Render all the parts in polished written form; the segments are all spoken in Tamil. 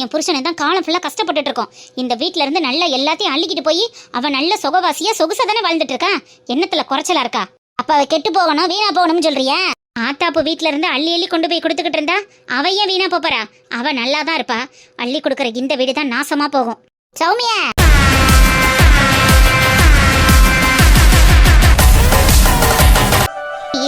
என் புருஷனை தான் காலம் ஃபுல்லா கஷ்டப்பட்டுட்டு இருக்கோம். இந்த வீட்ல இருந்து நல்லா எல்லாத்தையும் அள்ளிக்கிட்டு போய் அவன் நல்ல சொகவாசியா சொகுசா தானே வாழ்ந்துட்டு இருக்கான். என்னத்துல குறைச்சலா இருக்கா? அப்ப அவ கெட்டு போகணும் வீணா போகணும்னு சொல்றியா? ஆத்தாப்பு வீட்ல இருந்து அள்ளி அள்ளி கொண்டு போய் கொடுத்துக்கிட்டு இருந்தா அவ ஏன் வீணா போறா? அவ நல்லா தான் இருப்பா. அள்ளி கொடுக்கற இந்த வீடு தான் நாசமா போகும். சௌமியா,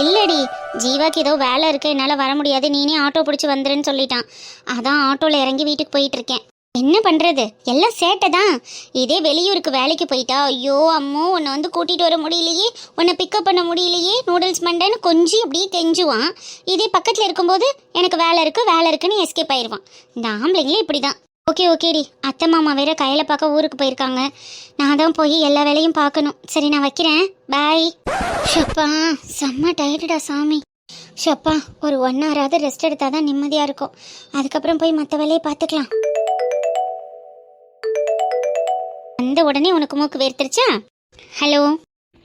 இல்லடி, ஜீவாக்கு ஏதோ வேலை இருக்கு, என்னால வர முடியாது, நீனே ஆட்டோ பிடிச்சி வந்துருன்னு சொல்லிட்டான். அதான் ஆட்டோல இறங்கி வீட்டுக்கு போயிட்டு இருக்கேன். என்ன பண்றது, எல்லாம் சேட்டை தான். இதே வெளியூருக்கு வேலைக்கு போயிட்டா, ஐயோ அம்மோ உன்னை வந்து கூட்டிட்டு வர முடியலையே, உன்னை பிக்கப் பண்ண முடியலையே, நூடுல்ஸ் மண்டன்னு கொஞ்சம் அப்படியே கெஞ்சுவான். இதே பக்கத்துல இருக்கும்போது எனக்கு வேலை இருக்குன்னு எஸ்கேப் ஆயிடுவான். இந்த ஆம்பளைங்களே இப்படிதான். ஓகே ஓகேடி, அத்தை மாமா வேற கையில பார்க்க ஊருக்கு போயிருக்காங்க. நான் தான் போய் எல்லா வேலையும் பார்க்கணும். சரி நான் வைக்கிறேன், பாய். ஷப்பா செம்ம டயர்டா சாமி. ஷப்பா ஒரு 1 ஹவராவது ரெஸ்ட் எடுத்தாதான் நிம்மதியா இருக்கும். அதுக்கப்புறம் போய் மற்ற வேலையை பார்த்துக்கலாம். வந்த உடனே உனக்கு மூக்கு வேர்த்திருச்சா? ஹலோ.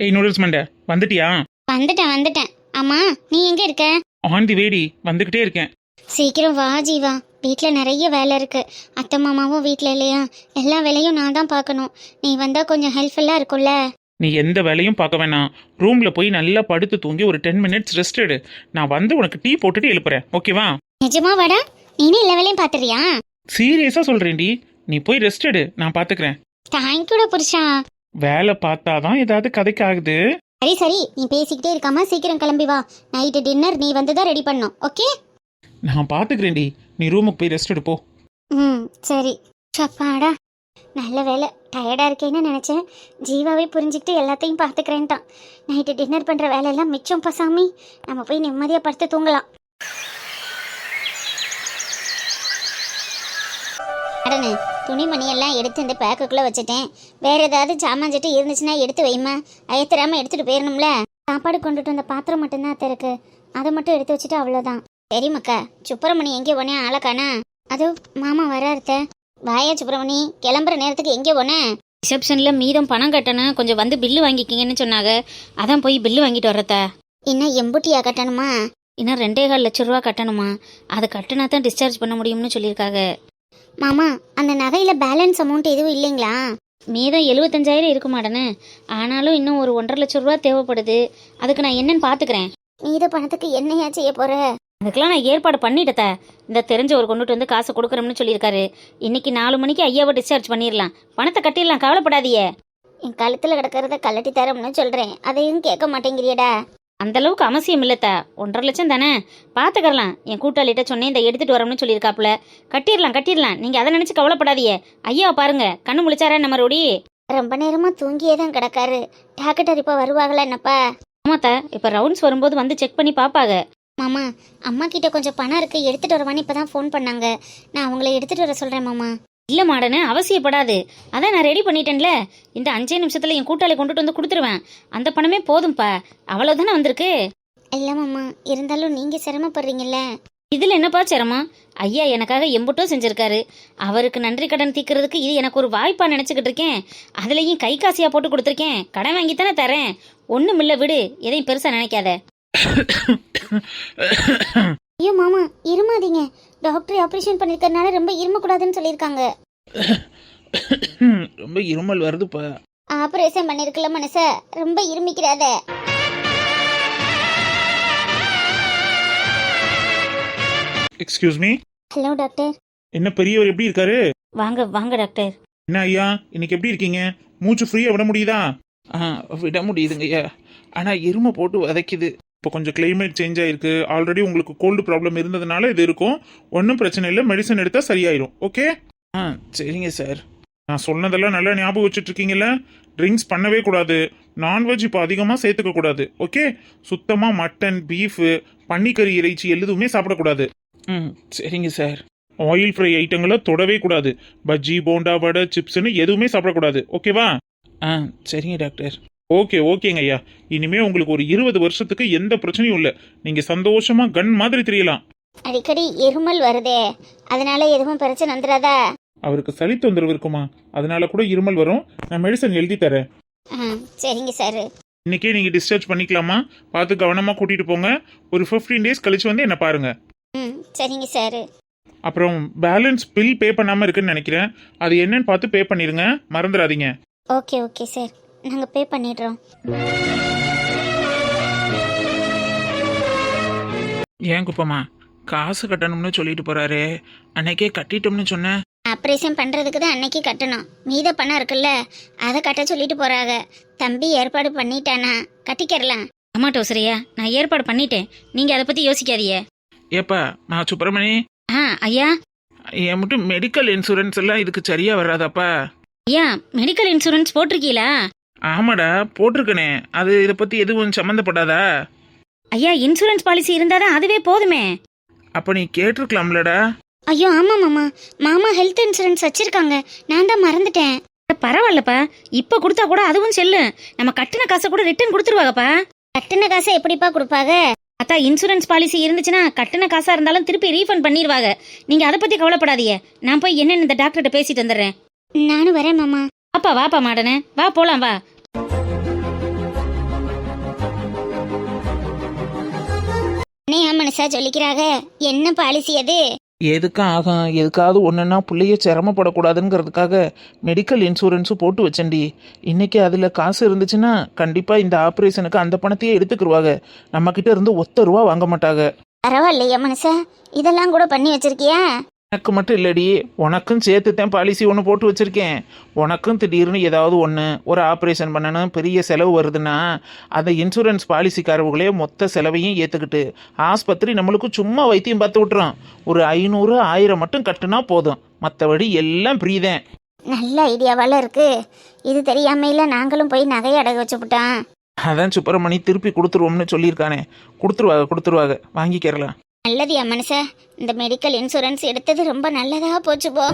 ஏய் நூடுல்ஸ் மண்டை, வந்துட்டியா? வந்துட்டேன். ஆமா நீ எங்க இருக்க? ஆன் தி வேடி, வந்துகிட்டே இருக்கேன். சீக்கிரம் வா ஜீவா, வீட்டில் நிறைய வேலை இருக்கு. அத்தை மாமாவும் வீட்டில் இல்லையா, எல்லா வேலையும் நான் தான் பார்க்கணும். நீ வந்தா கொஞ்சம் ஹெல்ப்ஃபுல்லாக இருக்கும்ல. நீ எந்த வேலையும் பார்க்க வேணாம், ரூம்ல போய் நல்லா படுத்து தூங்கி ஒரு 10 மினிட்ஸ் ரெஸ்ட் எடு. நான் வந்து உனக்கு டீ போட்டுட்டு எழுப்புறேன், ஓகேவா? நிஜமா வாடா, நீனே எல்லா வேலையும் பார்த்துறியா? சீரியஸா சொல்றேன்டி, நீ போய் ரெஸ்ட் எடு, நான் பாத்துக்கிறேன். தேங்க்யூடா புருஷா. வேலை பார்த்தாதான் ஏதாவது கதைக்கு ஆகுது. சரி நீ பேசிக்கிட்டே இருக்காம சீக்கிரம் கிளம்பி வா. நைட்டு டின்னர் நீ வந்து தான் ரெடி பண்ணும், ஓகே? நான் பாத்துக்கிறேன்டி, நீ ரூமுக்கு போய் ரெஸ்ட் எடுப்போ. சரி. சப்பாடா, நல்ல வேலை. டயர்டா இருக்கேன்னு நினைச்சேன், ஜீவாவே புரிஞ்சுக்கிட்டு எல்லாத்தையும் பார்த்துக்கிறேன்ட்டான். நைட்டு டின்னர் பண்ற வேலையெல்லாம் மிச்சம் பசாமி. நம்ம போய் நிம்மதியா படுத்து தூங்கலாம். அடனே, துணிமணி எல்லாம் எடுத்து இந்த பேக்குக்குள்ள வச்சுட்டேன். வேற ஏதாவது சாமான் சட்டி இருந்துச்சுன்னா எடுத்து வைமா. அயத்துறாம எடுத்துட்டு போயிடணும்ல. சாப்பாடு கொண்டுட்டு வந்த பாத்திரம் மட்டும்தான் அத்தை இருக்கு, அதை மட்டும் எடுத்து வச்சுட்டு அவ்வளோதான். சரி மக்கா. சுப்பிரமணி எங்கே போனே? ஆளக்கானா? அதோ மாமா வராருத்த. வாயா சுப்பிரமணி, கிளம்புற நேரத்துக்கு எங்கே போனே? ரிசப்ஷன்ல மீதம் பணம் கட்டணும், கொஞ்சம் வந்து பில்லு வாங்கிக்கிங்கன்னு சொன்னாங்க. அதான் போய் பில்லு வாங்கிட்டு வர்றத. இன்னும் எம்புட்டியா கட்டணுமா? இன்னும் 2.25 லட்சம் ரூபா கட்டணுமா? அது கட்டினா தான் டிஸ்சார்ஜ் பண்ண முடியும்னு சொல்லியிருக்காங்க. மாமா, அந்த நகையில பேலன்ஸ் அமௌண்ட் எதுவும் இல்லைங்களா? மீதம் 75,000 இருக்கு மாடனு. ஆனாலும் இன்னும் ஒரு 1.5 லட்சம் ரூபா தேவைப்படுது. அதுக்கு நான் என்னன்னு பாத்துக்கிறேன். மீத பணத்துக்கு என்னையா செய்ய போற? அதுக்கெல்லாம் நான் ஏற்பாடு பண்ணிட்டத. இந்த தெரிஞ்சவர் கொண்டுட்டு வந்து காசு கொடுக்குறோம்னு சொல்லியிருக்காரு. இன்னைக்கு 4 மணிக்கு ஐயாவை டிஸ்சார்ஜ் பண்ணிடலாம், பணத்தை கட்டிடலாம், கவலைப்படாதீங்க. என் கழுத்துல கிடக்கிறத கலட்டி தரோம்னு சொல்றேன், அதையும் கேட்க மாட்டேங்கிறியடா. அந்த அளவுக்கு அவசியம் இல்லத்த. 1.5 லட்சம் தானே, பாத்துக்கலாம். என் கூட்டாளிட்ட சொன்னேன், இந்த எடுத்துட்டு வரோம்னு சொல்லியிருக்காப்புல. கட்டிடலாம். நீங்க அதை நினைச்சு கவலைப்படாதீங்க. ஐயாவை பாருங்க, கண்ணு முழிச்சாரா நம்ம ரோடி? ரொம்ப நேரமா தூங்கியே தான் கிடக்காரு. டாக்டர் இப்ப வருவாங்களா என்னப்பா? ஆமாத்த, இப்ப ரவுண்ட்ஸ் வரும்போது வந்து செக் பண்ணி பாப்பாங்க. மாமா, அம்மா கிட்ட கொஞ்சம் பணம் இருக்கு, எடுத்துட்டு வரவான்னு இப்பதான் ஃபோன் பண்ணாங்க. நான் அவங்கள எடுத்துட்டு வர சொல்றேன் மாமா. இல்ல மாடனு, அவசியப்படாது. அதான் நான் ரெடி பண்ணிட்டேன்ல. இந்த 5 நிமிஷத்துல என் கூட்டாளி கொண்டுட்டு வந்து கொடுத்துருவேன். அந்த பணமே போதும்பா, அவ்வளவுதானே வந்திருக்கு. இல்ல மாமா, இருந்தாலும் நீங்க சிரமப்படுறீங்கல்ல. இதுல என்னப்பா சிரமம்? ஐயா எனக்காக எம்புட்டோ செஞ்சிருக்காரு. அவருக்கு நன்றி கடன் தீர்க்கறதுக்கு இது எனக்கு ஒரு வாய்ப்பா நினைச்சுக்கிட்டு இருக்கேன். அதுலயும் கை காசியா போட்டு கொடுத்துருக்கேன். கடன் வாங்கித்தானே தரேன். ஒண்ணும் இல்ல விடு, எதையும் பெருசா நினைக்காத. ஐயோ மாமா, இருமாதீங்க. டாக்டர் ஆபரேஷன் பண்ணிருக்கறனால ரொம்ப இரும கூடாதுன்னு சொல்லிருக்காங்க. ரொம்ப இருமல் வருதுப்பா. ஆபரேஷன் பண்ணிருக்கல மனச, ரொம்ப இருமிக்கிறாத. Excuse me. Hello doctor. என்ன பெரியவர் எப்படி இருக்காரு? வாங்க டாக்டர். என்ன ஐயா, இன்னைக்கு எப்படி இருக்கீங்க? மூச்சு ஃப்ரீயா விட முடியுதா? விட முடியுதுங்க ஐயா, ஆனா இருமை போட்டு வதைக்குது. இப்போ கொஞ்சம் கிளைமேட் சேஞ்ச் ஆயிருக்கு. ஆல்ரெடி உங்களுக்கு கோல்டு ப்ராப்ளம் இருந்ததுனால இது இருக்கும். ஒன்றும் பிரச்சனை இல்லை, மெடிசன் எடுத்தா சரியாயிரும். ஓகே? சரிங்க சார். நான் சொன்னதெல்லாம் நல்லா ஞாபகம் வச்சுட்டு இருக்கீங்கல்ல. ட்ரிங்க்ஸ் பண்ணவே கூடாது. நான்வெஜ் இப்போ அதிகமாக சேர்த்துக்க கூடாது. ஓகே? சுத்தமாக மட்டன், பீஃபு, பன்னிக்கறி, இறைச்சி எதுவுமே சாப்பிடக்கூடாது. சரிங்க சார். ஆயில் ஃப்ரை ஐட்டங்களை தொடவே கூடாது. பஜ்ஜி, போண்டா, வடை, சிப்ஸ்ன்னு எதுவுமே சாப்பிடக்கூடாது. ஓகேவா? சரிங்க டாக்டர். ஓகேங்க ஐயா. இனிமே உங்களுக்கு ஒரு 20 வருஷத்துக்கு எந்த பிரச்சனையும் இல்லை. நீங்க சந்தோஷமா கன் மாதிரி தெரியலாம். அடிக்கடி இருமல் வருதே, அதனால எதுவும் பிரச்சனை வந்துடாதா? அவருக்கு சளி தொந்தரவு இருக்குமா, அதனால கூட இருமல் வரும். நான் மெடிசன் எழுதி தரேன். சரிங்க சார். இன்னைக்கே நீங்க டிஸ்சார்ஜ் பண்ணிக்கலாமா? பார்த்து கவனமா கூட்டிட்டு போங்க. ஒரு 15 டேஸ் கழிச்சு வந்து என்ன பாருங்க. சரிங்க சார். அப்புறம் பேலன்ஸ் பில் பே பண்ணாமல் இருக்குன்னு நினைக்கிறேன். அது என்னன்னு பார்த்து பே பண்ணிடுங்க, மறந்துடாதீங்க. ஓகே ஓகே சார், நாங்கள் பே பண்ணிடுறோம். ஏன் குப்பம்மா காசு கட்டணும்னு சொல்லிட்டு போறாரு, அன்னைக்கே கட்டிட்டோம்னு சொன்னேன். ஆப்ரேஷன் பண்ணுறதுக்கு தான் அன்னைக்கு கட்டணும். மீத பணம் இருக்குல்ல, அதை கட்ட சொல்லிட்டு போகிறாங்க. தம்பி ஏற்பாடு பண்ணிட்டானா, கட்டிக்கிறலாம். அம்மா டோசரியா, நான் ஏற்பாடு பண்ணிட்டேன், நீங்க அதை பத்தி யோசிக்காதீங்க. ஏப்பா நான் சுப்பிரமணி, ஐயா. என் மட்டும் மெடிக்கல் இன்சூரன்ஸ் எல்லாம் இதுக்கு சரியா வராதாப்பா? ஐயா, மெடிக்கல் இன்சூரன்ஸ் போட்டிருக்கீங்களா? ஆமாடா போட்டிருக்கனே, அது இதை பத்தி எதுவும் சம்மந்தப்படாதா? ஐயா, இன்சூரன்ஸ் பாலிசி இருந்தாதான் அதுவே போதுமே. அப்ப நீ கேட்டிருக்கலாம்லடா. ஐயோ ஆமாம் மாமா, மாமா ஹெல்த் இன்சூரன்ஸ் வச்சுருக்காங்க, நான் தான் மறந்துட்டேன். பரவாயில்லப்பா, இப்ப கொடுத்தா கூட அதுவும் செல்லு. நம்ம கட்டின காசை கூட ரிட்டர்ன் கொடுத்துருவாங்கப்பா. கட்டின காசை எப்படிப்பா கொடுப்பாங்க? அத்தா, இன்சூரன்ஸ் பாலிசி இருந்துச்சுன்னா கட்டின காசா இருந்தாலும் திருப்பி ரீஃபண்ட் பண்ணிடுவாங்க. நீங்க அதை பத்தி கவலைப்படாதீங்க. நான் போய் என்னன்னு இந்த டாக்டர்கிட்ட பேசிட்டு வந்துடுறேன். நானும் வரேன் மாமா. அப்பா வாப்பா மாடனே, வா போலாம் வா. என்னையா மனுஷா சொல்லிக்கிறாங்க, என்ன பாலிசி அது? எதுக்கும் ஆகும், எதுக்காவது ஒன்றுன்னா பிள்ளைய சிரமப்படக்கூடாதுங்கிறதுக்காக மெடிக்கல் இன்சூரன்ஸும் போட்டு வச்சேன்டி. இன்னைக்கு அதில் காசு இருந்துச்சுன்னா கண்டிப்பாக இந்த ஆப்ரேஷனுக்கு அந்த பணத்தையே எடுத்துக்கிடுவாங்க. நம்மக்கிட்ட இருந்து ₹1 வாங்க மாட்டாங்க. பரவாயில்லையா மனுஷா, இதெல்லாம் கூட பண்ணி வச்சிருக்கியா? எனக்கு மட்டும் இல்லடி, உனக்கும் சேர்த்துத்தான் பாலிசி ஒன்று போட்டு வச்சுருக்கேன். உனக்கும் திடீர்னு ஏதாவது ஒன்று ஒரு ஆப்ரேஷன் பண்ணணும், பெரிய செலவு வருதுன்னா அந்த இன்சூரன்ஸ் பாலிசிக்காரவங்களே மொத்த செலவையும் ஏற்றுக்கிட்டு ஆஸ்பத்திரி நம்மளுக்கு சும்மா வைத்தியம் பார்த்து விட்டுறோம். ஒரு 500 1000 மட்டும் கட்டுனா போதும், மற்றபடி எல்லாம் ஃப்ரீ தான். நல்ல ஐடியாவால இருக்கு. இது தெரியாமையில நாங்களும் போய் நகையை அடகு வச்சுப்புட்டான். அதான் சுப்பிரமணி திருப்பி கொடுத்துருவோம்னு சொல்லியிருக்கானே. கொடுத்துருவாங்க, வாங்கிக்கிறலாம். நல்லதியா மனுஷா, இந்த மெடிக்கல் இன்சூரன்ஸ் எடுத்தது ரொம்ப நல்லதா போச்சு போ.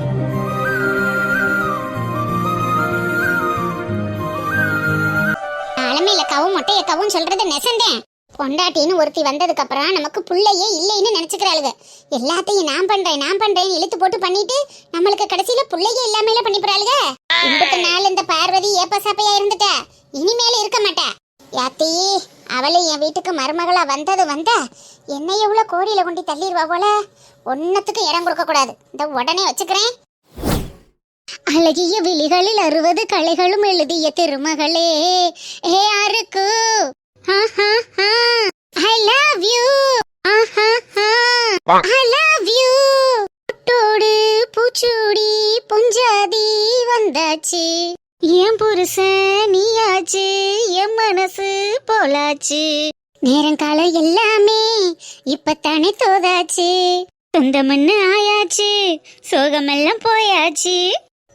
ஆளுமையில கவும் மொட்டைய கவும் சொல்றது நெசந்தேன். பொண்டாட்டின்னு ஒருத்தி வந்ததுக்கு அப்புறம் நமக்கு புள்ளையே இல்லைன்னு நினைச்சுக்கிறாளுங்க. எல்லாத்தையும் நான் பண்றேன் இழுத்து போட்டு பண்ணிட்டு நம்மளுக்கு கடைசியில புள்ளையே இல்லாமையில பண்ணி போறாளுங்க. 2 நாள் இந்த பார்வதி ஏப்பசாப்பையா இருந்துட்ட, இனிமேல இருக்க மாட்டா. யாத்தி, அவளை என் வீட்டுக்கு மருமகளா வந்தது வந்தா என்னை எவ்வளவு கோடியில கொண்டு தள்ளிடுவா போல. ஒன்னத்துக்கு இடம் கொடுக்க கூடாது, இந்த உடனே வச்சுக்கிறேன். அழகிய விழிகளில் 60 கலைகளும் எழுதிய திருமகளே, யாருக்கு I love you, I love you. புட்டோடு பூச்சூடி பொஞ்சாதி வந்தாச்சு, என் புருஷன் நீயாச்சு, என் மனசு போலாச்சு. நேரங்காலம் எல்லாமே இப்பத்தானே தோதாச்சு, சொந்தமண்ணு ஆயாச்சு, சோகமெல்லாம் போயாச்சு.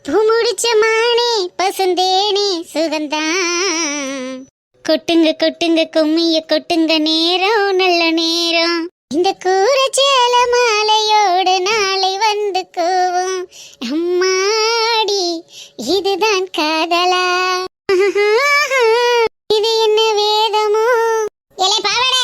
பூ முடிச்ச மானே பசுந்தேனே சுகந்தான். கொட்டுங்க கொட்டுங்க கும்மிய கொட்டுங்க, நேரம் நல்ல நேரம். இந்த கூரச்சேல மாலையோடு நாளை வந்து கூவும். அம்மாடி, இதுதான் காதலா? இது என்ன வேதமோ? எலை பாவட,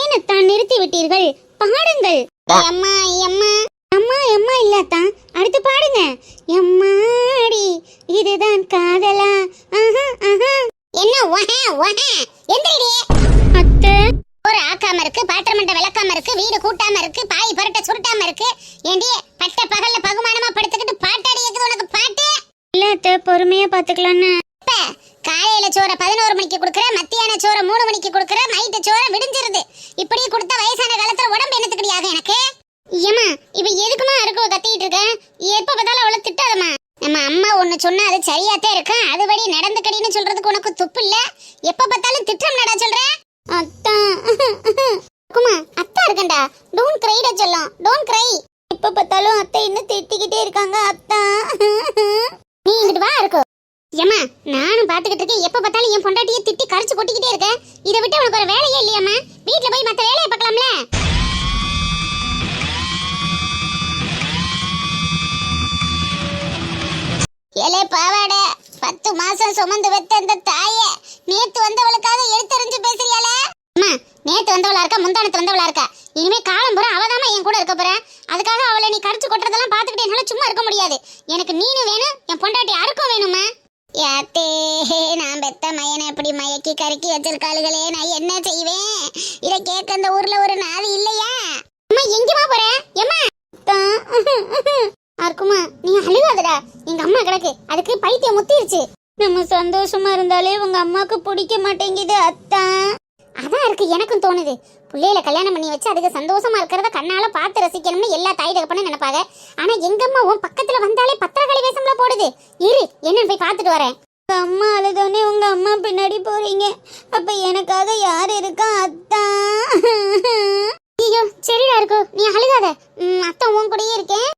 என்னத்தான் நிறுத்தி விட்டீர்கள்? பாடுங்கள். அம்மா அம்மா அம்மா அம்மா இல்லாதான் அடுத்து பாடுங்க. எம்மாடி, இதுதான் காதலா? என்ன எந்திரடி அத்தை. ஒரு ஆக்காம இருக்கு, பாத்திரமண்ட விளக்காம இருக்கு, வீடு கூட்டாம இருக்கு, பாய் பரட்ட சுருட்டாம இருக்கு. ஏண்டி பட்ட பகல்ல பகுமானமா படுத்துக்கிட்டு பாட்டாடி இருக்குது உனக்கு பாட்டு? இல்ல அத்தை, பொறுமையா பாத்துக்கலான்னு. காலையில சோற 11 மணிக்கு கொடுக்குற, மத்தியான சோற 3 மணிக்கு கொடுக்குற, நைட்டு சோற விடிஞ்சிருது. இப்படி கொடுத்த வயசான காலத்துல உடம்பு என்னத்துக்குடியாக எனக்கு? ஏமா இப்ப எதுக்குமா இருக்கோ கத்திட்டு இருக்க? எப்ப பார்த்தாலும் அவளை திட்டாதம்மா. நம்ம அம்மா ஒண்ணு சொன்னா அது சரியாத்தான் இருக்கும், அதுபடி நடந்துக்கடின்னு சொல்றதுக்கு உனக்கு துப்பு இல்ல. எப்ப பார்த்தாலும் திட்டம் நடா சொல்ற. அத்தா குமா, அத்தா இருக்கண்டா, டோன்ட் கிரைடா சொல்லும், டோன்ட் கிரை. எப்ப பார்த்தாலும் அத்தை இன்னும் திட்டிக்கிட்டே இருக்காங்க அத்தா. நீ இங்கிட்டு வா இருக்கு. ஏமா நானும் பாத்துக்கிட்டு இருக்கேன், எப்ப பார்த்தாலும் என் பொண்டாட்டியை திட்டி கரைச்சு கொட்டிக்கிட்டே இருக்க. இதை விட்டு உனக்கு ஒரு வேலையே இல்லையாமா? வீட்டுல போய் மத்த வேலையை பார்க்கலாம்ல. ஏலே பாவாட, 10 மாசம் சுமந்து வெத்த இந்த தாய நேத்து வந்தவளுக்காக எடுத்தறிஞ்சு பேசுறியாளே? அம்மா, நேத்து வந்தவளா இருக்கா, முந்தானத்து வந்தவளா இருக்கா? இனிமே காலம் பூரா அவதாமா என் கூட இருக்க போறேன். அதுக்காக அவளை நீ கடிச்சு கொட்டுறதெல்லாம் பாத்துக்கிட்டு என்னால சும்மா இருக்க முடியாது. எனக்கு நீனு வேணும், என் பொண்டாட்டி அறுக்கும் வேணுமா? யாத்தே, நான் பெத்த மயனை இப்படி மயக்கி கருக்கி வச்சிருக்காளுகளே, நான் என்ன செய்வேன்? இத கேட்க இந்த ஊர்ல ஒரு நாதி இல்லையா? அம்மா எங்கம்மா போற? எம்மா ஆர்க்குமா, நீ அழுகாதடா. எங்க அம்மா கிடக்கு, அதுக்கு பைத்தியம் முத்திருச்சு. நம்ம சந்தோஷமா இருந்தாலே உங்க அம்மாக்கு பிடிக்க மாட்டேங்குது அத்தான். அதான் இருக்கு, எனக்கும் தோணுது. பிள்ளையில கல்யாணம் பண்ணி வச்சு அதுக்கு சந்தோஷமா இருக்கிறத கண்ணால பார்த்து ரசிக்கணும்னு எல்லா தாய் தகப்பனும் நினைப்பாங்க. ஆனா எங்க அம்மா உன் பக்கத்துல வந்தாலே பத்திரகாளி வேஷம்ல போடுது. இரு, என்னன்னு போய் பார்த்துட்டு வரேன். அம்மா அழுதோடனே உங்க அம்மா பின்னாடி போறீங்க, அப்ப எனக்காக யார் இருக்கா அத்தான்? ஐயோ சரிடா இருக்கு, நீ அழுகாத. அத்தை உன் கூடயே இருக்கேன்.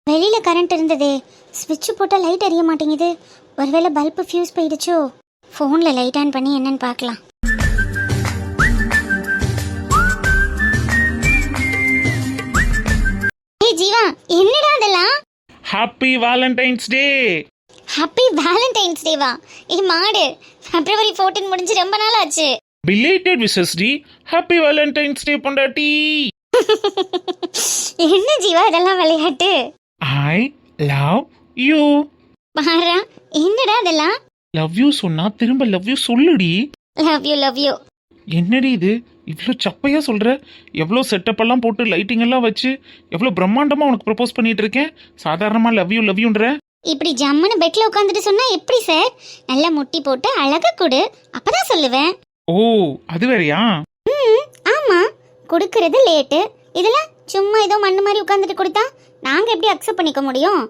வெளியில கரண்ட் இருந்தது, ஸ்விட்ச் போட்டா லைட் எரிய மாட்டேங்குது. ஒருவேளை பல்பு ஃபியூஸ் போயிடுச்சோ? ஃபோன்ல லைட் ஆன் பண்ணி என்னன்னு பார்க்கலாம். ஏய் ஜீவா, என்னடா அதெல்லாம்? Happy Valentine's day. Happy Valentine's டேவா? ஏய் மாடு, February 14 முடிஞ்சு ரொம்ப நாள் ஆச்சு. பிலேட்டட் விஷஸ் டி. ஹாப்பி வேலண்டைன்ஸ் டே பொண்டாட்டி. என்ன ஜீவா இதெல்லாம் விளையாட்டு? ஐ லவ் யூ. பாரா, என்னடா இதெல்லாம்? லவ் யூ சொன்னா திரும்ப லவ் யூ சொல்லுடி. Love you love you. என்னடி இது இவ்வளோ சப்பையா சொல்ற? எவ்வளோ செட்டப் எல்லாம் போட்டு லைட்டிங் எல்லாம் வச்சு எவ்வளோ பிரம்மாண்டமா உனக்கு ப்ரப்போஸ் பண்ணிட்டு இருக்கேன். சாதாரணமா லவ் யூன்ற இப்படி ஜம்முன்னு பெட்ல உட்காந்துட்டு சொன்னா எப்படி சார்? நல்லா முட்டி போட்டு அழகா கொடு, அப்பதான் சொல்லுவேன். ஓ அது வேறயா? ஆமா, கொடுக்கறது லேட்டு. இதெல்லாம் சும்மா ஏதோ மண்ணு மாதிரி உட்காந்துட்டு கொடுத்தா நாங்க எப்படி அக்செப்ட் பண்ணிக்க முடியும்?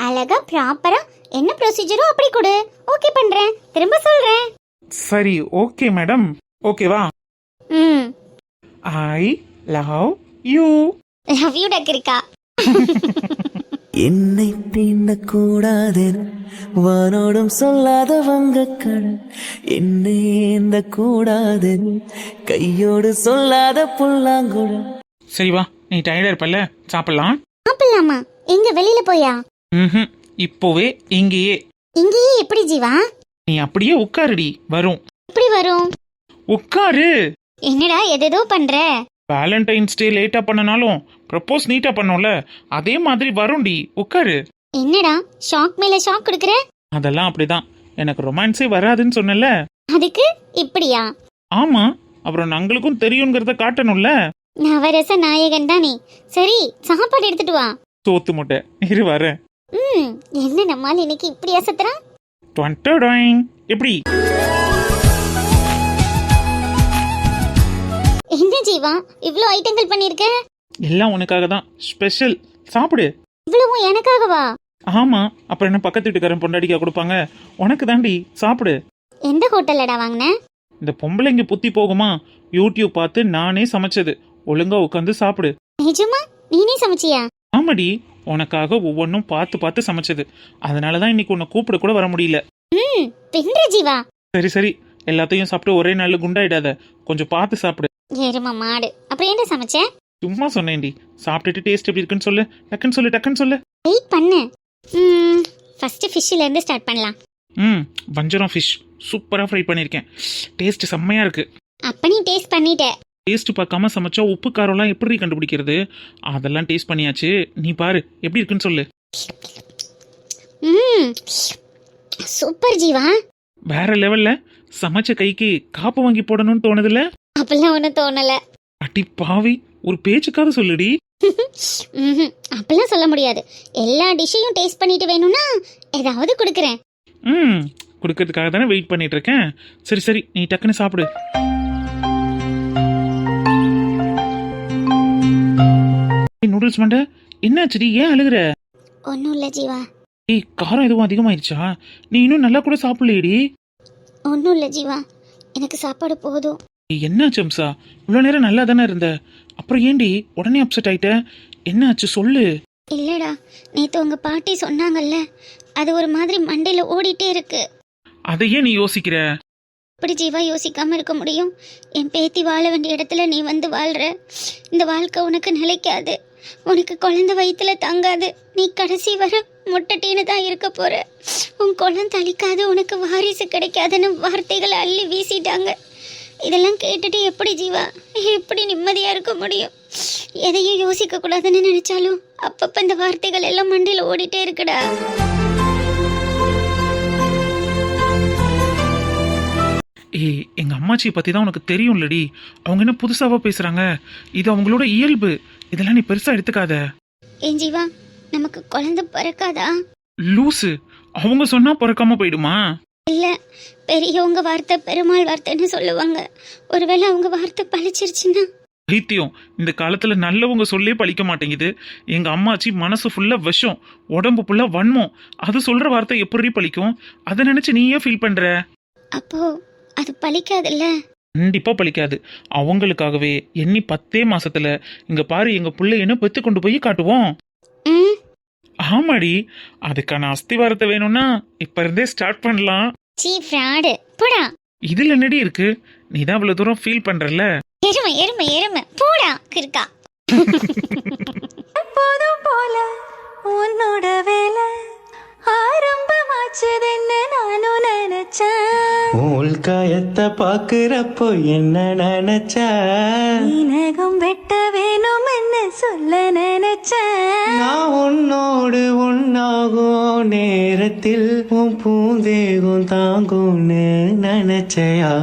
அழகா ப்ராப்பரா என்ன ப்ரொசீஜரோ அப்படி கொடு. ஓகே பண்றேன், திரும்ப சொல்றேன். சரி ஓகே மேடம், ஓகேவா? I love you. Love you டக்கிரிக்கா. என்னை தீண்டக்கூடாது வானோடும் சொல்லாத வங்கக்கடல், என்னை ஏந்த கூடாது கையோடு சொல்லாத புல்லாங்குழல். சரி வா, நீ டயர்டா இருப்பல்ல, சாப்பிடலாம். சாப்பிடலாமா? எங்க வெளியில போயா? இப்போவே இங்கேயே. இங்கேயே எப்படி ஜீவா? நீ அப்படியே உட்காருடி, வரும். எப்படி வரும்? உட்காரு. என்னடா எதேதோ பண்ற? வேலண்டைன்ஸ் டே லேட்டா பண்ணனாலும் ப்ரப்போஸ் நீட்டா பண்ணோம்ல, அதே மாதிரி வரும்டி, உட்காரு. என்னடா ஷாக் மேல ஷாக் கொடுக்கற? அதெல்லாம் அப்படிதான், எனக்கு ரொமான்ஸே வராதுன்னு சொன்னல. அதுக்கு இப்படியா? ஆமா, அப்புறம் நாங்களுக்கும் தெரியுங்கிறத காட்டணும்ல. நவரச நாயகன் தான் நீ. சரி சாப்பாடு எடுத்துட்டு வா. சோத்து முட்டை இரு வரேன். என்ன நம்மால் இன்னைக்கு இப்படி அசத்துறான்? எப்படி என்ன ஜீவா இவ்ளோ ஐட்டங்கள் பண்ணிருக்க? எல்லாம் உனக்காக தான், ஸ்பெஷல். சாப்பிடு. இவ்வளவும் எனக்காகவா? ஆமா, அப்புறம் என்ன பக்கத்து வீட்டுக்காரன் பொண்டாடிக்கா கொடுப்பாங்க? உனக்கு தாண்டி, சாப்பிடு. எந்த ஹோட்டல்லடா வாங்கின? இந்த பொம்பளைங்க புத்தி போகுமா? யூடியூப் பார்த்து நானே சமைச்சது. ஒழுங்கா உட்காந்து சாப்பிடு. நிஜமா? நீனே சமைச்சியா? ஆமாடி, உனக்காக ஒவ்வொன்றும் பார்த்து பார்த்து சமைச்சது. அதனாலதான் இன்னைக்கு உன்னை கூப்பிட கூட வர முடியல. பின்ற ஜீவா. சரி சரி, எல்லாத்தையும் சாப்பிட்டு ஒரே நாள்ல குண்டாயிடாத, கொஞ்சம் பார்த்து சாப்பிடு. எரும மாடு. அப்புறம் என்ன சமைச்ச? சும்மா சொன்னேன்டி, சாப்பிட்டுட்டு டேஸ்ட் எப்படி இருக்குன்னு சொல்லு. டக்குன்னு சொல்லு. வெயிட் பண்ணு. ஃபர்ஸ்ட் ஃபிஷ்ல இருந்து ஸ்டார்ட் பண்ணலாம். வஞ்சரம் ஃபிஷ் சூப்பரா ஃப்ரை பண்ணிருக்கேன். டேஸ்ட் செம்மையா இருக்கு. அப்ப நீ டேஸ்ட் பண்ணிட்ட? டேஸ்ட் பார்க்காம சமைச்சா உப்பு காரம்லாம் எப்படி கண்டுபிடிக்கிறது? அதெல்லாம் டேஸ்ட் பண்ணியாச்சு. நீ பாரு எப்படி இருக்குன்னு சொல்லு. சூப்பர் ஜீவா. வேற லெவல்ல. சமைச்ச கைக்கு காப்பு வாங்கி போடணும்னு தோணுதுல? அப்பெல்லாம் ஒன்னும் தோணல. அடி பாவி, ஒரு பேச்சுக்காக சொல்லுடி. அப்பெல்லாம் சொல்ல முடியாது. எல்லா டிஷ்ஷையும் டேஸ்ட் பண்ணிட்டு வேணும்னா ஏதாவது கொடுக்கறேன். கொடுக்கறதுக்காக தானே வெயிட் பண்ணிட்டு இருக்கேன். சரி நீ டக்குன்னு சாப்பிடு. நூடுல்ஸ் மண்ட, என்னாச்சுடி, ஏன் அழுகுற? ஒன்னும் இல்ல ஜீவா. ஏய், காரம் எதுவும் அதிகமாயிருச்சா? நீ இன்னும் நல்லா கூட சாப்பிடலையேடி. ஒன்னும் இல்ல ஜீவா, எனக்கு சாப்பாடு போதும். என்னாச்சு அம்சா? இவ்வளவு நேரம் நல்லா தானே இருந்த, அப்புறம் ஏண்டி உடனே அப்செட் ஆயிட்ட? என்னாச்சு சொல்லு. இல்லடா, நேத்து உங்க பாட்டி சொன்னாங்கல்ல, அது ஒரு மாதிரி மண்டையில ஓடிட்டே இருக்கு. அதையே நீ யோசிக்கிற? இப்படி ஜீவா யோசிக்காம இருக்க முடியும்? என் பேத்தி வாழ வேண்டிய இடத்துல நீ வந்து வாழ்ற. இந்த வாழ்க்கை உனக்கு நிலைக்காது. உனக்கு குழந்தை வயிற்றுல தங்காது. நீ கடைசி வர முட்டட்டின்னு தான் இருக்க போற. உன் குழந்தை அழிக்காது, உனக்கு வாரிசு கிடைக்காதுன்னு வார்த்தைகளை அள்ளி வீசிட்டாங்க. இதெல்லாம் கேட்டுட்டு எப்படி ஜீவா எப்படி நிம்மதியா இருக்க முடியும்? எதையும் யோசிக்க கூடாதுன்னு நினைச்சாலும் அப்பப்ப இந்த வார்த்தைகள் எல்லாம் மண்டையில ஓடிட்டே இருக்குடா. ஏய், எங்க அம்மாச்சியை பத்தி தான் உனக்கு தெரியும்லடி. அவங்க என்ன புதுசாவா பேசுறாங்க? இது அவங்களோட இயல்பு. இதெல்லாம் நீ பெருசா எடுத்துக்காத. ஏன் ஜீவா, நமக்கு குழந்தை பிறக்காதா? லூசு, அவங்க சொன்னா பிறக்காம போயிடுமா? இல்ல, பெரியவங்க வார்த்தை பெருமாள் வார்த்தைன்னு சொல்லுவாங்க. ஒருவேளை அவங்க வார்த்தை பழிச்சிருச்சுன்னா? பைத்தியம், இந்த காலத்துல நல்லவங்க சொல்லே பழிக்க மாட்டேங்குது. எங்க அம்மாச்சி மனசு ஃபுல்லா விஷம், உடம்பு ஃபுல்லா வன்மம். அது சொல்ற வார்த்தை எப்படி பழிக்கும்? அதை நினைச்சு நீ ஏன் ஃபீல் பண்ற? அப்போ அது பழிக்காதுல்ல? கண்டிப்பா பழிக்காது. அவங்களுக்காகவே எண்ணி 10 மாசத்துல இங்க பாரு எங்க பிள்ளைன்னு பெத்து கொண்டு போய் காட்டுவோம். ம். ஆமாடி, அதுக்கான அஸ்திவாரத்தை வேணும்னா இப்ப இருந்தே ஸ்டார்ட் பண்ணலாம். சீ ஃப்ராடு, போடா. இதுல என்னடி இருக்கு? நீ தான் இவ்வளவு தூரம் ஃபீல் பண்றல. எருமை எருமை எருமை, போடா கிறுக்கா. போதும் போல உன்னோட வேலை ஆரம்பமாச்சதுன்னு நானும் நினைச்சேன். உள்காயத்தை பாக்குறப்போ என்ன நினைச்ச? நகம் வெட்ட வேணும்னு சொல்ல நினைச்சேன். நான் உன்னோடு ஒன்னாகும் நேரத்தில் உன் பூந்தேகம் தாங்கும்னு நினைச்சையா?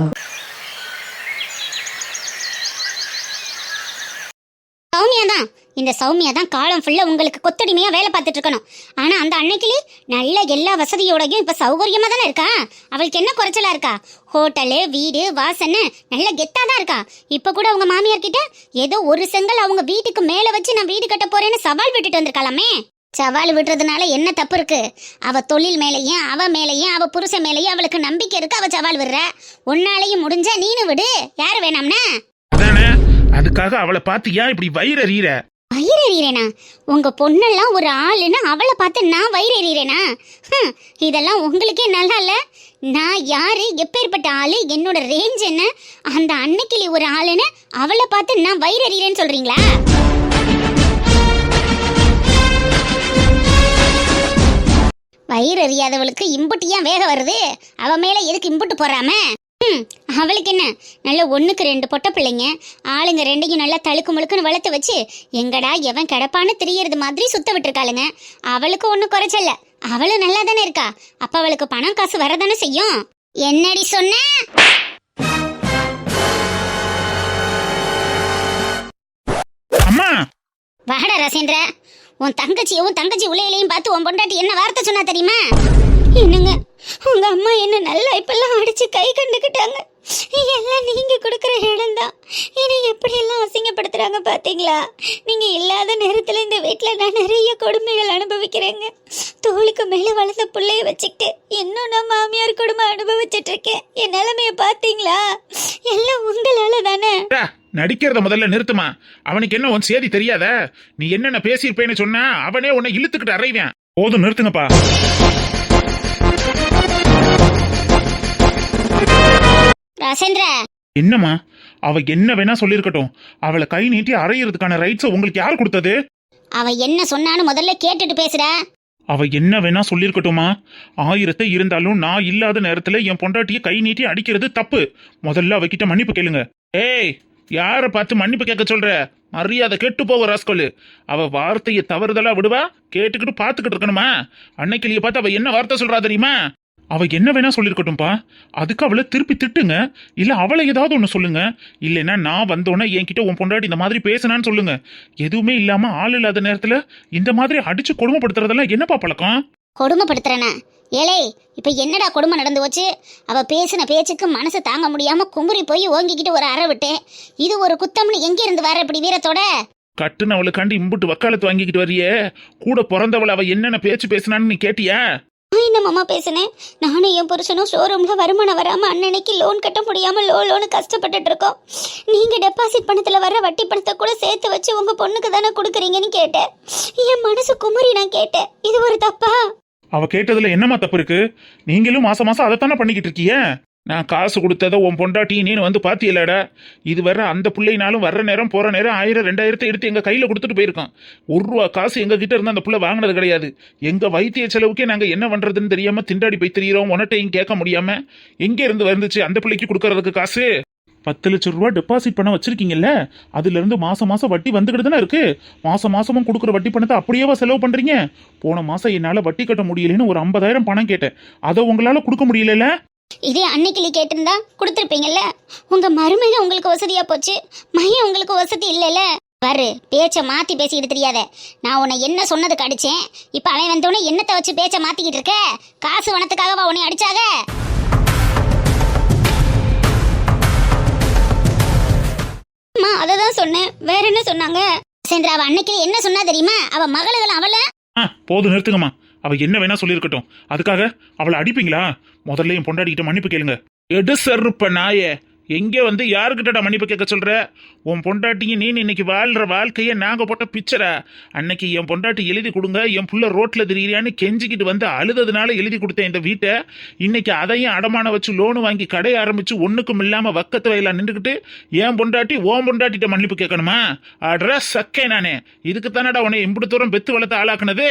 சௌமியா தான், இந்த சௌமியா தான் காலம் ஃபுல்லா உங்களுக்கு கொத்தடிமையா வேலை பார்த்துட்டு இருக்கணும். ஆனா அந்த அன்னைக்கிளி நல்ல எல்லா வசதியோடையும் இப்ப சௌகரியமா தானே இருக்கா. அவளுக்கு என்ன குறைச்சலா இருக்கா? ஹோட்டலு, வீடு, வாசன்னு நல்ல கெத்தா தான் இருக்கா. இப்ப கூட அவங்க மாமியார் கிட்ட ஏதோ ஒரு செங்கல் அவங்க வீட்டுக்கு மேல வச்சு நான் வீடு கட்ட போறேன்னு சவால் விட்டுட்டு வந்திருக்கலாமே. சவால் விடுறதுனால என்ன தப்பு இருக்கு? அவ தொழில் மேலையும் அவ மேலையும் அவ புருஷன் மேலையும் அவளுக்கு நம்பிக்கை இருக்கு. அவ சவால் விடுற, உன்னாலையும் முடிஞ்சா நீனு விடு. யாரு வேணாம்னா? அதானே, அதுக்காக அவளை பார்த்து ஏன் இப்படி வயிறறிற? வயிறறிறேனா? உங்க பொண்ணெல்லாம் ஒரு ஆளுன்னு அவளை பார்த்து நான் வயிறறிறேனா? இதெல்லாம் உங்களுக்கே நல்லா இல்ல. நான் யாரு, எப்பேற்பட்ட ஆளு, என்னோட ரேஞ்ச் என்ன? அந்த அன்னைக்கிளி ஒரு ஆளுன்னு அவளை பார்த்து நான் வயிறறிறேன்னு சொல்றீங்களா? வயிறறியாதவளுக்கு இம்புட்டு ஏன் வேக வருது? அவ மேல எதுக்கு இம்புட்டு போறாம? அவளுக்கு என்ன, நல்ல 1க்கு 2 பொட்ட பிள்ளைங்க, ஆளுங்க 2ஐயும் நல்லா தழுக்கு முழுக்குன்னு வளர்த்து வச்சு எங்கடா எவன் கிடப்பான்னு தெரியறது மாதிரி சுத்த விட்டுருக்காளுங்க. அவளுக்கு ஒன்றும் குறைச்சல, அவளும் நல்லா தானே இருக்கா. அப்ப அவளுக்கு பணம் காசு வரதானே செய்யும். என்னடி சொன்ன? அம்மா, வாடா ராசேந்திர, உன் தங்கச்சி உலையிலையும் பார்த்து உன் பொண்டாட்டி என்ன வார்த்தை சொன்னா தெரியுமா? என்னங்க, உங்க அம்மா என்ன நல்லா இப்பெல்லாம் அடிச்சு கை கண்டுக்கிட்டாங்க. எல்லாம் நீங்க கொடுக்குற இடம் தான். என்னை எப்படி எல்லாம் அசிங்கப்படுத்துறாங்க பாத்தீங்களா? நீங்க இல்லாத நேரத்துல இந்த வீட்டுல நான் நிறைய கொடுமைகள் அனுபவிக்கிறேங்க. தோளுக்கு மேல வளர்ந்த பிள்ளைய வச்சுக்கிட்டு இன்னும் நான் மாமியார் கொடுமை அனுபவிச்சுட்டு இருக்கேன். என் நிலைமைய பாத்தீங்களா? எல்லாம் உங்களால தானே. நடிக்கிறத முதல்ல நிறுத்துமா. அவனுக்கு என்ன உன் சேதி தெரியாத? நீ என்னென்ன பேசியிருப்பேன்னு சொன்னா அவனே உன்னை இழுத்துக்கிட்டு அறைவேன். போதும், நிறுத்துங்கப்பா. ராசேந்திர, என்னம்மா, அவ என்ன வேணா சொல்லிருக்கட்டும். அவளை கை நீட்டி அறையிறதுக்கான ரைட்ஸ் உங்களுக்கு யார் கொடுத்தது? அவ என்ன சொன்னான்னு முதல்ல கேட்டுட்டு பேசுற. அவ என்ன வேணா சொல்லிருக்கட்டுமா. 1000 இருந்தாலும் நான் இல்லாத நேரத்துல என் பொண்டாட்டிய கை நீட்டி அடிக்கிறது தப்பு. முதல்ல அவகிட்ட மன்னிப்பு கேளுங்க. ஏய், யார பார்த்து மன்னிப்பு கேட்க சொல்ற? மரியாதை கெட்டு போவ ராஸ்கோலு. அவ வார்த்தையை தவறுதலா விடுவா, கேட்டுக்கிட்டு பாத்துக்கிட்டு இருக்கணுமா? அன்னைக்கிளிய பார்த்து அவ என்ன வார்த்தை சொல்றா தெரியுமா? அவ என்ன வேணா சொல்லிருக்கட்டும்பா. அதுக்கு அவளை திருப்பி திட்டுங்க, இல்ல அவளை ஏதாவது ஒண்ணு சொல்லுங்க. இல்லைன்னா நான் வந்தோன்னே என்கிட்ட உன் பொண்டாட்டி இந்த மாதிரி பேசினான்னு சொல்லுங்க. எதுவுமே இல்லாம ஆள் இல்லாத நேரத்துல இந்த மாதிரி அடிச்சு கொடுமைப்படுத்துறதெல்லாம் என்னப்பா பழக்கம்? கொடுமைப்படுத்துறனா? ஏலே, இப்ப என்னடா கொடுமை நடந்து போச்சு? அவ பேசின பேச்சுக்கு மனசு தாங்க முடியாம குமுறி போய் ஓங்கிக்கிட்டு ஒரு அறை விட்டேன். இது ஒரு குத்தம்னு எங்க இருந்து வர இப்படி வீரத்தோட? கட்டுனவளுக்காண்டி இம்புட்டு வக்காலத்து வாங்கிக்கிட்டு வரியே, கூட பிறந்தவள் அவ என்னென்ன பேச்சு பேசினான்னு நீ கேட்டியா? நான் என்ன மாமா பேசினேன்? நானும் என் புருஷனும் ஷோரூம்ல வருமானம் வராம அன்னன்னைக்கு லோன் கட்ட முடியாம லோனு கஷ்டப்பட்டுட்டு இருக்கோம். நீங்க டெபாசிட் பணத்துல வர்ற வட்டி பணத்தை கூட சேர்த்து வச்சு உங்க பொண்ணுக்கு தானே கொடுக்குறீங்கன்னு கேட்டேன். என் மனசு குமரி நான் கேட்டேன். இது ஒரு தப்பா? அவ கேட்டதுல என்னமா தப்பு இருக்கு? நீங்களும் மாசம் மாசம் அதைத்தானே பண்ணிக்கிட்டு இருக்கீங்க. நான் காசு கொடுத்தத உன் பொண்டாட்டி நீனு வந்து பாத்தியலடா. இது வர அந்த பிள்ளைனாலும் வர்ற நேரம் போற நேரம் 1000 2000 எடுத்து எங்க கையில கொடுத்துட்டு போயிருக்கோம். 1 ரூபா காசு எங்க கிட்ட இருந்து அந்த புள்ள வாங்கினது கிடையாது. எங்க வைத்திய செலவுக்கே நாங்க என்ன பண்றதுன்னு தெரியாம திண்டாடி போய் திரியிறோம். உன்கிட்டையும் கேட்க முடியாம எங்க இருந்து வந்துச்சு அந்த பிள்ளைக்கு கொடுக்கறதுக்கு காசு? 10 லட்சம் ரூபாய் டெபாசிட் பண்ண வச்சிருக்கீங்கல்ல, அதுல இருந்து மாசம் மாசம் வட்டி வந்துகிட்டு தானே இருக்கு. மாசம் மாசமும் கொடுக்குற வட்டி பணத்தை அப்படியேவா செலவு பண்றீங்க? போன மாசம் என்னால வட்டி கட்ட முடியலன்னு ஒரு 50,000 பணம் கேட்டேன். அதை உங்களால கொடுக்க முடியல. இதே அன்னைக்கு கேட்டிருந்தா கொடுத்துருப்பீங்கல்ல. உங்க மருமக உங்களுக்கு வசதியா போச்சு, மையம் உங்களுக்கு வசதி இல்லைல்ல. பாரு, பேச்ச மாத்தி பேசிக்கிட்டு தெரியாத. நான் உன்னை என்ன சொன்னதுக்கு அடிச்சேன், இப்ப அவன் வந்தோடனே என்னத்தை வச்சு பேச்ச மாத்திக்கிட்டு இருக்க? காசு வனத்துக்காகவா உன்னை அடிச்சாக? அம்மா அதை தான் சொன்னேன், வேற என்ன சொன்னாங்க? சென்ற அவ அன்னைக்கு என்ன சொன்னா தெரியுமா? அவ மகளுகள் அவள. போதும் நிறுத்துங்கம்மா. அவ என்ன வேணா சொல்லியிருக்கட்டும், அதுக்காக அவளை அடிப்பீங்களா? முதல்ல என் பொண்டாட்டிக்கிட்ட மன்னிப்பு கேளுங்க. எடு சருப்ப நாயே, எங்க வந்து யாருக்கிட்டடா மன்னிப்பு கேட்க சொல்ற? உன் பொண்டாட்டியும் நீ இன்னைக்கு வாழ்ற வாழ்க்கைய நாங்க போட்ட பிக்சரா? அன்னைக்கு என் பொண்டாட்டி எழுதி கொடுங்க, என் புள்ள ரோட்ல திரியான்னு கெஞ்சிக்கிட்டு வந்து அழுததுனால எழுதி கொடுத்தேன் இந்த வீட்டை. இன்னைக்கு அதையும் அடமான வச்சு லோனு வாங்கி கடை ஆரம்பிச்சு ஒண்ணுக்கும் இல்லாம வக்கத்து வயலா நின்றுக்கிட்டு என் பொண்டாட்டி ஓன் பொண்டாட்டிட்ட மன்னிப்பு கேட்கணுமா? அட்ரா சக்கே நானே, இதுக்கு தானடா உன்னை இம்புடு தூரம் பெத்து வளர்த்து ஆளாக்குனது.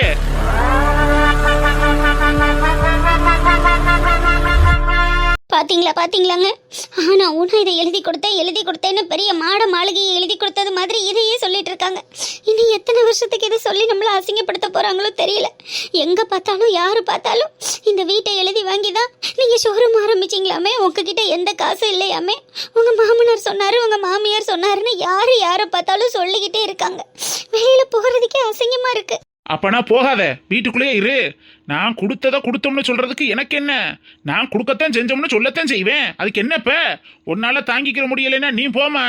பாத்தீங்களாங்க? ஆனா உன்னை இதை எழுதி கொடுத்தேன்னு பெரிய மாட மாளிகையை எழுதி கொடுத்தது மாதிரி இதையே சொல்லிட்டு இருக்காங்க. இனி எத்தனை வருஷத்துக்கு இதை சொல்லி நம்மள அசிங்கப்படுத்த போறாங்களோ தெரியல. எங்க பார்த்தாலும் யாரு பார்த்தாலும் இந்த வீட்டை எழுதி வாங்கிதான் நீங்க ஷோரூம் ஆரம்பிச்சீங்களாமே, உங்ககிட்ட எந்த காசும் இல்லையாமே, உங்க மாமனார் சொன்னாரு, உங்க மாமியார் சொன்னாருன்னு யாரை பார்த்தாலும் சொல்லிக்கிட்டே இருக்காங்க. வெளியில போகிறதுக்கே அசிங்கமா இருக்கு. அப்பனா போகாத, வீட்டுக்குள்ளேயே இரு. நான் கொடுத்தோம்னு சொல்றதுக்கு எனக்கு என்ன? நான் கொடுக்கத்தான் செஞ்சோம்னு சொல்லத்தான் செய்வேன். அதுக்கு என்னப்ப? உன்னால தாங்கிக்கிற முடியலைன்னா நீ போமா.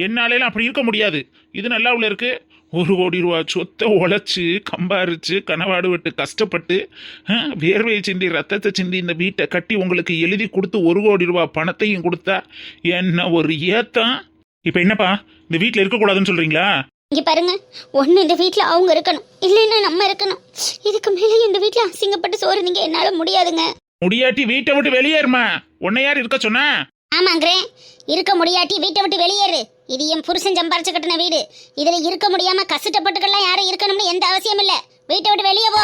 என்னால அப்படி இருக்க முடியாது. இது நல்லா உள்ள இருக்கு. 1 கோடி ரூபா சொத்தை உழைச்சு கம்பாரிச்சு கனவாடு விட்டு கஷ்டப்பட்டு வேர்வையை சிந்தி ரத்தத்தை சிந்தி இந்த வீட்டை கட்டி உங்களுக்கு எழுதி கொடுத்து 1 கோடி ரூபா பணத்தையும் கொடுத்தா என்ன ஒரு ஏத்தம். இப்ப என்னப்பா, இந்த வீட்டுல இருக்கக்கூடாதுன்னு சொல்றீங்களா? இங்க பாருங்க, ஒண்ணு இந்த வீட்டுல அவங்க இருக்கணும், இல்லைன்னா நம்ம இருக்கணும். இதுக்கு மேலே இந்த வீட்டுல அசிங்கப்பட்டு சோறுனீங்க என்னால முடியாதுங்க. முடியாட்டி வீட்டை விட்டு வெளியேறுமா? உன்னை யார் இருக்க சொன்னா? ஆமாங்கிறேன், இருக்க முடியாட்டி வீட்டை விட்டு வெளியேறு. இது என் புருஷன் சம்பாரிச்சு கட்டின வீடு. இதுல இருக்க முடியாம கஷ்டப்பட்டுக்கெல்லாம் யாரும் இருக்கணும்னு எந்த அவசியம் இல்ல. வீட்டை விட்டு வெளியே போ.